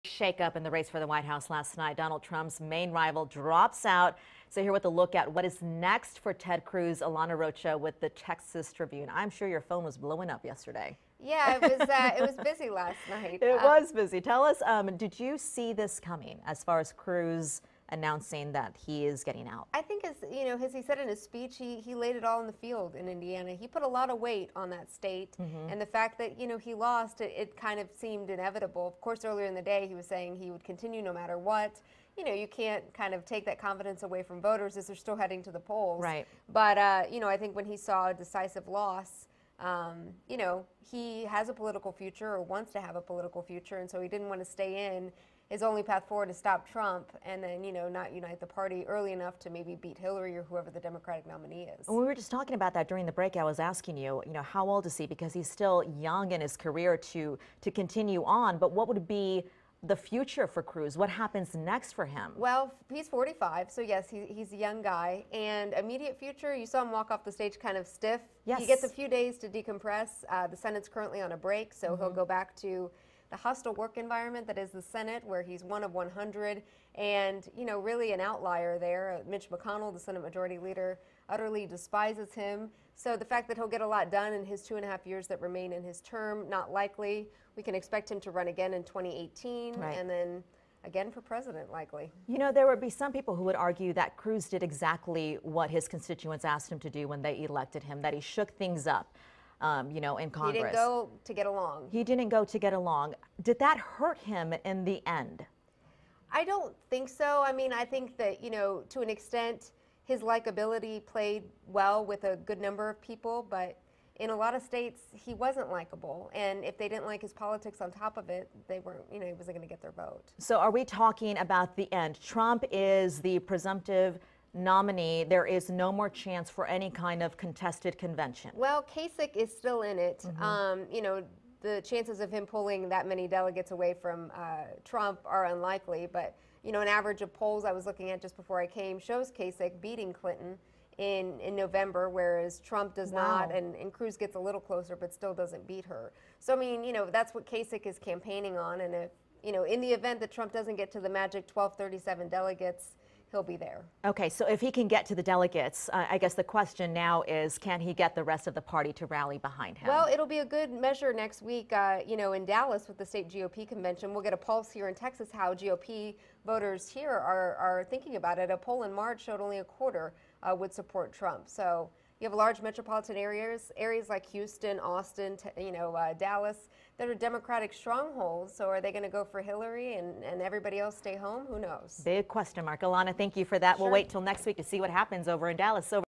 Shakeup in the race for the White House last night. Donald Trump's main rival drops out. So here with a look at what is next for Ted Cruz, Alana Rocha with the Texas Tribune. I'm sure your phone was blowing up yesterday. Yeah, it was busy last night. It was busy. Tell us, did you see this coming as far as Cruz announcing that he is getting out? I think as he said in his speech, he laid it all in the field in Indiana. He put a lot of weight on that state, and the fact that he lost, it kind of seemed inevitable. Of course, earlier in the day he was saying he would continue no matter what. You can't kind of take that confidence away from voters as they're still heading to the polls. Right. But I think when he saw a decisive loss, he has a political future or wants to have a political future, and so he didn't want to stay in. His only path forward is stop Trump and then, not unite the party early enough to maybe beat Hillary or whoever the Democratic nominee is. We were just talking about that during the break. I was asking you, how old is he? Because he's still young in his career to continue on. But what would be the future for Cruz? What happens next for him? Well, he's 45, so yes, he's a young guy. And immediate future, you saw him walk off the stage kind of stiff. Yes. He gets a few days to decompress. The Senate's currently on a break, so he'll go back to the hostile work environment that is the Senate, where he's one of 100 and, really an outlier there. Mitch McConnell, the Senate Majority Leader, utterly despises him. So the fact that he'll get a lot done in his 2.5 years that remain in his term, not likely. We can expect him to run again in 2018 and then again for president, likely. There would be some people who would argue that Cruz did exactly what his constituents asked him to do when they elected him, that he shook things up. In Congress. He didn't go to get along. He didn't go to get along. Did that hurt him in the end? I don't think so. I mean, I think that, to an extent, his likability played well with a good number of people, but in a lot of states, he wasn't likable. And if they didn't like his politics on top of it, they weren't, he wasn't going to get their vote. So are we talking about the end? Trump is the presumptive nominee. There is no more chance for any kind of contested convention. Well, Kasich is still in it. The chances of him pulling that many delegates away from Trump are unlikely, but an average of polls I was looking at just before I came shows Kasich beating Clinton in November, whereas Trump does not, and Cruz gets a little closer but still doesn't beat her. So I mean, that's what Kasich is campaigning on, and if in the event that Trump doesn't get to the magic 1237 delegates, he'll be there. Okay, so if he can get to the delegates, I guess the question now is, can he get the rest of the party to rally behind him? Well, it'll be a good measure next week, in Dallas with the state GOP convention. We'll get a pulse here in Texas how GOP voters here are thinking about it. A poll in March showed only a quarter would support Trump. So you have large metropolitan areas like Houston, Austin, Dallas, that are Democratic strongholds. So are they going to go for Hillary and everybody else stay home? Who knows? Big question mark. Alana, thank you for that. Sure. We'll wait till next week to see what happens over in Dallas.